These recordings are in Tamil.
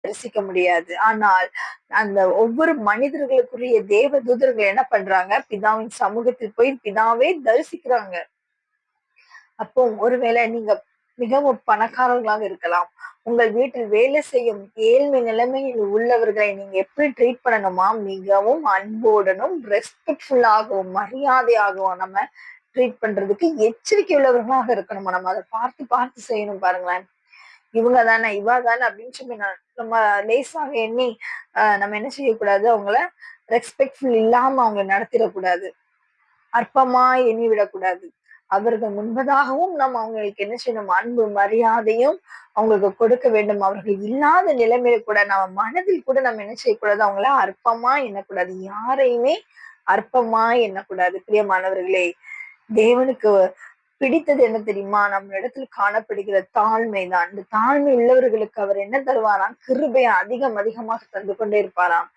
தரிசிக்க முடியாது. ஆனால் அந்த ஒவ்வொரு மனிதர்களுக்குரிய தேவ தூதர்கள் என்ன பண்றாங்க? பிதாவின் சமூகத்தில் போய் பிதாவே தரிசிக்கிறாங்க. அப்போ ஒருவேளை நீங்க மிகவும் பணக்காரர்களாக இருக்கலாம். உங்கள் வீட்டில் வேலை செய்யும் ஏழ்மை நிலைமையில் உள்ளவர்களை நீங்க எப்படி ட்ரீட் பண்ணணுமா? மிகவும் அன்புடனும், ரெஸ்பெக்ட்ஃபுல்லாகவும், மரியாதையாகவும் நம்ம ட்ரீட் பண்றதுக்கு எச்சரிக்கை உள்ளவர்களாக இருக்கணுமா? நம்ம அத பார்த்து, பார்த்து செய்யணும் பாருங்களேன். இவங்க தானே, இவ தானே அப்படின்னு சொல்லி நம்ம லேசாக எண்ணி நம்ம என்ன செய்யக்கூடாது? அவங்கள ரெஸ்பெக்ட்ஃபுல் இல்லாம அவங்கள நடத்திடக்கூடாது. அற்பமா எண்ணி விடக்கூடாது. அவர்கள் முன்பதாகவும் நம்ம அவங்களுக்கு என்ன செய்யணும்? அன்பு, மரியாதையும் அவங்களுக்கு கொடுக்க வேண்டும். அவர்கள் இல்லாத நிலைமையில கூட நம்ம மனதில் கூட நம்ம என்ன செய்யக்கூடாது? அவங்கள அற்பமா எண்ணக்கூடாது. யாரையுமே அற்பமா எண்ணக்கூடாது. பிரியமானவர்களே, தேவனுக்கு பிடித்தது என்ன தெரியுமா? நம்மளிடத்தில் காணப்படுகிற தாழ்மைதான். இந்த தாழ்மை உள்ளவர்களுக்கு அவர் என்ன தருவாராம்? கிருபையை அதிகம் அதிகமாக தந்து கொண்டே இருப்பாராம்.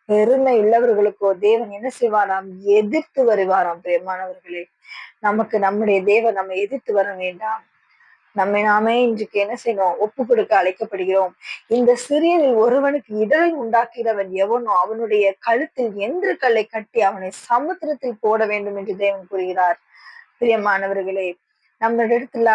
பெருமை உள்ளவர்களுக்கோ தேவன் என்ன செய்வாராம்? எதிர்த்து வருவாராம். பிரியமானவர்களே, நமக்கு நம்முடைய தேவன் நம்ம எதிர்த்து வர வேண்டாம். நம்மை நாமே இன்றைக்கு என்ன செய்யணும்? ஒப்பு கொடுக்க அழைக்கப்படுகிறோம். இந்த சிறியரில் ஒருவனுக்கு இடரை உண்டாக்கிறவன் எவனோ அவனுடைய கழுத்தில் எந்திர கல்லை கட்டி அவனை சமுத்திரத்தில் போட வேண்டும் என்று தேவன் கூறுகிறார். பிரியமானவர்களே, நம்ம இடத்துல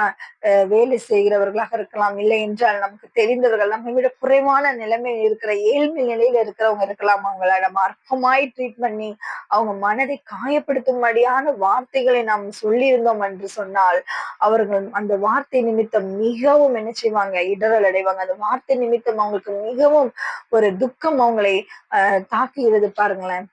வேலை செய்கிறவர்களாக இருக்கலாம், இல்லை என்றால் நமக்கு தெரிந்தவர்கள், நம்மை விட குறைவான நிலைமையில் இருக்கிற ஏழ்மை நிலையில இருக்கிறவங்க இருக்கலாம். அவங்கள நம்ம அற்பமாய் ட்ரீட் பண்ணி அவங்க மனதை காயப்படுத்தும்படியான வார்த்தைகளை நாம் சொல்லியிருந்தோம் என்று சொன்னால், அவர்கள் அந்த வார்த்தை நிமித்தம் மிகவும் என்ன செய்வாங்க? இடறல் அடைவாங்க. அந்த வார்த்தை நிமித்தம் அவங்களுக்கு மிகவும் ஒரு துக்கம் அவங்களை தாக்குகிறது பாருங்களேன்.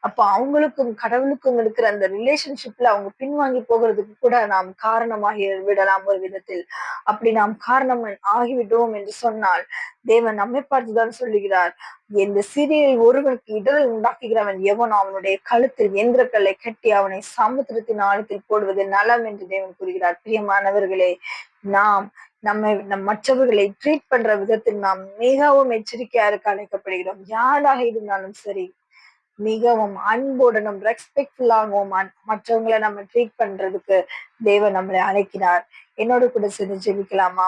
அப்ப அவங்களுக்கும் கடவுளுக்கும் இருக்கிற அந்த ரிலேஷன்ஷிப்ல அவங்க பின்வாங்கி போகிறதுக்கு கூட நாம் காரணமாகி விடலாம் ஒரு விதத்தில். அப்படி நாம் காரணம் ஆகிவிட்டோம் என்று சொன்னால், தேவன் நம்மை பார்த்துதான் சொல்லுகிறார். இந்த சிறியில் ஒருவனுக்கு இடரல் உண்டாக்குகிறவன் எவனோ அவனுடைய கழுத்தில் எந்திரக்கல்லை கட்டி அவனை சமுத்திரத்தின் ஆழத்தில் போடுவது நலம் என்று தேவன் கூறுகிறார். பிரியமானவர்களே, நாம் மற்றவர்களை ட்ரீட் பண்ற விதத்தில் நாம் மிகவும் எச்சரிக்கையா இருக்க அழைக்கப்படுகிறோம். யாராக இருந்தாலும் சரி, மிகவும் அன்புடனும் ரெஸ்பெக்ட்ஃபுல்லாகவும் மற்றவங்களை நம்ம ட்ரீட் பண்றதுக்கு தேவன் நம்மளை அழைக்கிறார். என்னோட கூட சேர்ந்து ஜெபிக்கலாமா?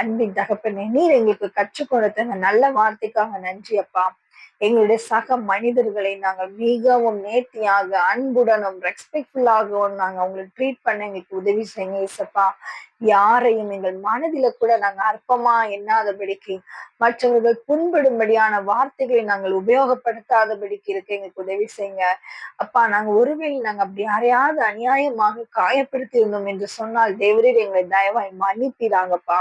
அன்பின் தகப்பனே, நீர் எங்களுக்கு கற்றுக் கொடுத்த அந்த நல்ல வார்த்தைக்காக நன்றி அப்பா. எங்களுடைய சக மனிதர்களை நாங்கள் மிகவும் நேர்த்தியாக, அன்புடனும், ரெஸ்பெக்ட்ஃபுல்லாகவும் நாங்க அவங்களை ட்ரீட் பண்ண எங்களுக்கு உதவி செய்யுங்க இயேசப்பா. யாரையும் எங்கள் மனதில கூட நாங்க அற்பமா எண்ணாதபடிக்கு, மற்றவர்கள் புண்படும்படியான வார்த்தைகளை நாங்கள் உபயோகப்படுத்தாதபடிக்கு இருக்க எங்களுக்கு உதவி செய்யுங்க அப்பா. நாங்க அப்படி யாரையாவது அநியாயமாக காயப்படுத்தி இருந்தோம் என்று சொன்னால் தேவரீர் எங்களை தயவாய் மன்னிப்பீராங்கப்பா.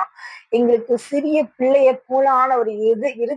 எங்களுக்கு சிறிய பிள்ளைய போலான ஒரு